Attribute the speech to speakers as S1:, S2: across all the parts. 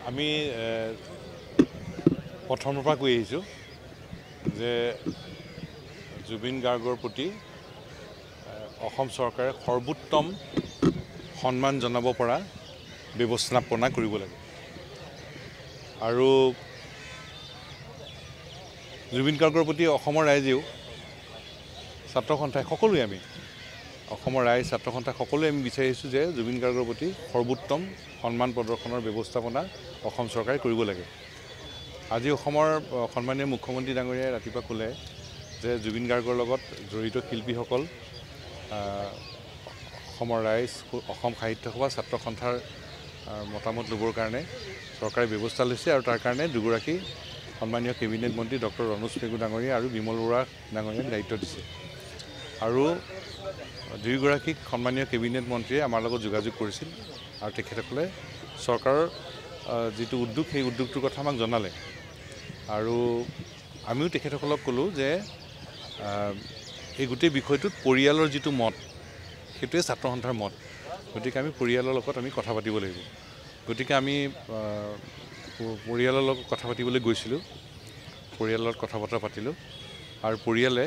S1: আমি প্ৰথমৰ পৰা কৈ আহিছোঁ যে জুবিন গাৰ্গৰ প্ৰতি অসম চৰকাৰে সৰ্বোত্তম সন্মান জনাব পৰা ব্যৱস্থাপনা কৰিব লাগে আৰু জুবিন গাৰ্গৰ প্ৰতি অসমৰ ৰাইজেও ছাত্ৰ সন্থাই সকলোৱে আমি অসমৰ ৰাইজ ছাত্ৰ সন্থাই সকলোৱে আমি বিচাৰিছোঁ যে জুবিন গাৰ্গৰ প্ৰতি সৰ্বোত্তম সন্মান প্ৰদৰ্শনৰ ব্যৱস্থাপনা অসম চৰকাৰে কৰিব লাগে আজি অসমৰ সন্মানীয় মুখ্যমন্ত্ৰী ডাঙৰীয়াই ৰাতিপুৱা ক'লে যে জুবিন গাৰ্গৰ লগত জড়িত শিল্পীসকল অসমৰ ৰাইজ অসম সাহিত্য সভা ছাত্ৰ সন্থাৰ মতামত ল'বৰ কাৰণে চৰকাৰে ব্যৱস্থা লৈছে আৰু তাৰ কাৰণে দুগৰাকী সন্মানীয় কেবিনেট মন্ত্ৰী ডক্টৰ ৰণোজ পেগু ডাঙৰীয়া আৰু বিমল বৰুৱা ডাঙৰীয়াক দায়িত্ব দিছে আৰু দুয়োগৰাকী সন্মানীয় কেবিনেট মন্ত্ৰীয়ে আমাৰ লগত যোগাযোগ কৰিছিল আৰু তেখেতসকলে চৰকাৰৰ যিটো উদ্যোগ সেই উদ্যোগটোৰ কথা আমাক জনালে আৰু আমিও তেখেতসকলক ক'লোঁ যে এই গোটেই বিষয়টোত পৰিয়ালৰ যিটো মত সেইটোৱে ছাত্ৰ সন্থাৰ মত গতিকে আমি পৰিয়ালৰ লগত আমি কথা পাতিব লাগিব গতিকে আমি পৰিয়ালৰ লগত কথা পাতিবলৈ গৈছিলোঁ পৰিয়ালৰ লগত কথা বতৰা পাতিলোঁ আৰু পৰিয়ালে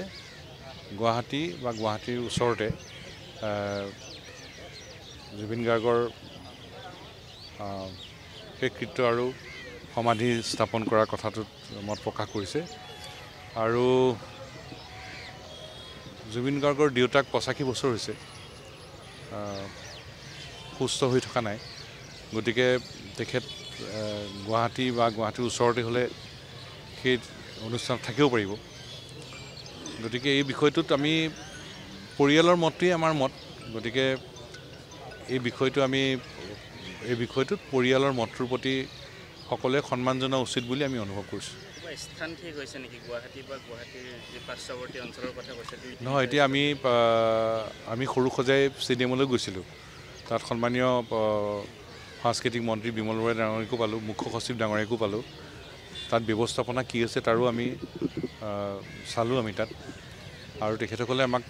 S1: গুৱাহাটী বা গুৱাহাটীৰ ওচৰতে জুবিন গাৰ্গৰ শেষকৃত্য আৰু সমাধি স্থাপন কৰাৰ কথাটোত মত প্ৰকাশ কৰিছে আৰু জুবিন গাৰ্গৰ দেউতাক 85 বছৰ হৈছে সুস্থ হৈ থকা নাই গতিকে তেখেত গুৱাহাটী বা গুৱাহাটীৰ ওচৰতে হ'লে সেই অনুষ্ঠানত থাকিব পাৰিব গতিকে এই বিষয়টোত আমি পৰিয়ালৰ মতটোৱেই আমাৰ মত গতিকে এই বিষয়টোত পৰিয়ালৰ মতটোৰ প্ৰতি সকলোৱে সন্মান জনোৱা উচিত বুলি আমি অনুভৱ কৰিছোঁ
S2: স্থান ঠিক হৈছে নেকি গুৱাহাটী বা গুৱাহাটীৰ যি পাৰ্শ্বৱৰ্তী অঞ্চলৰ কথা কৈছে
S1: নহয় এতিয়া আমি সৰুসজাই ষ্টেডিয়ামলৈ গৈছিলোঁ তাত সন্মানীয় সাংস্কৃতিক মন্ত্ৰী বিমল বৰুৱা ডাঙৰীয়াকো পালোঁ মুখ্য সচিব ডাঙৰীয়াকো পালোঁ তাত ব্যৱস্থাপনা কি আছে তাৰো আমি চালোঁ আমি তাত আৰু তেখেতসকলে আমাক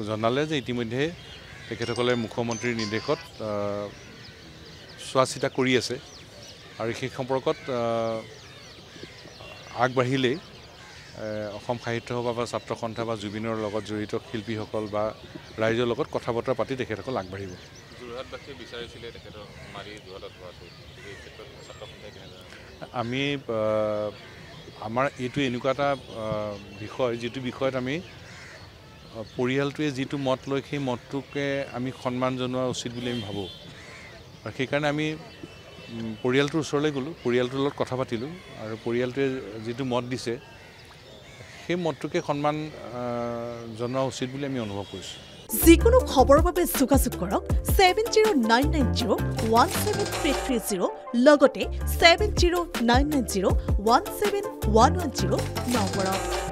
S1: জনালে যে ইতিমধ্যে তেখেতসকলে মুখ্যমন্ত্ৰীৰ নিৰ্দেশত চোৱা চিতা কৰি আছে আৰু সেই সম্পৰ্কত আগবাঢ়িলেই অসম সাহিত্য সভা বা ছাত্ৰ সন্থা বা জুবিনৰ লগত জড়িত শিল্পীসকল বা ৰাইজৰ লগত কথা বতৰা পাতি তেখেতসকল আগবাঢ়িব
S3: যোৰহাটবাসীয়ে বিচাৰিছিলে তেখেতক মাৰি যোৰহাটত হোৱাটো এই ক্ষেত্ৰত ছাত্ৰ সন্থাই কেনেদৰে
S1: আমি আমাৰ এইটো এনেকুৱা এটা বিষয় যিটো বিষয়ত আমি পৰিয়ালটোৱে যিটো মত লয় সেই মতটোকে আমি সন্মান জনোৱা উচিত বুলি আমি ভাবোঁ আৰু সেইকাৰণে আমি পৰিয়ালটোৰ ওচৰলৈ গ'লোঁ পৰিয়ালটোৰ লগত কথা পাতিলোঁ আৰু পৰিয়ালটোৱে যিটো মত দিছে সেই মতটোকে সন্মান জনোৱা উচিত বুলি আমি অনুভৱ কৰিছোঁ
S4: যিকোনো খবৰৰ বাবে যোগাযোগ কৰক 7099017330 লগতে 7099017110 নম্বৰত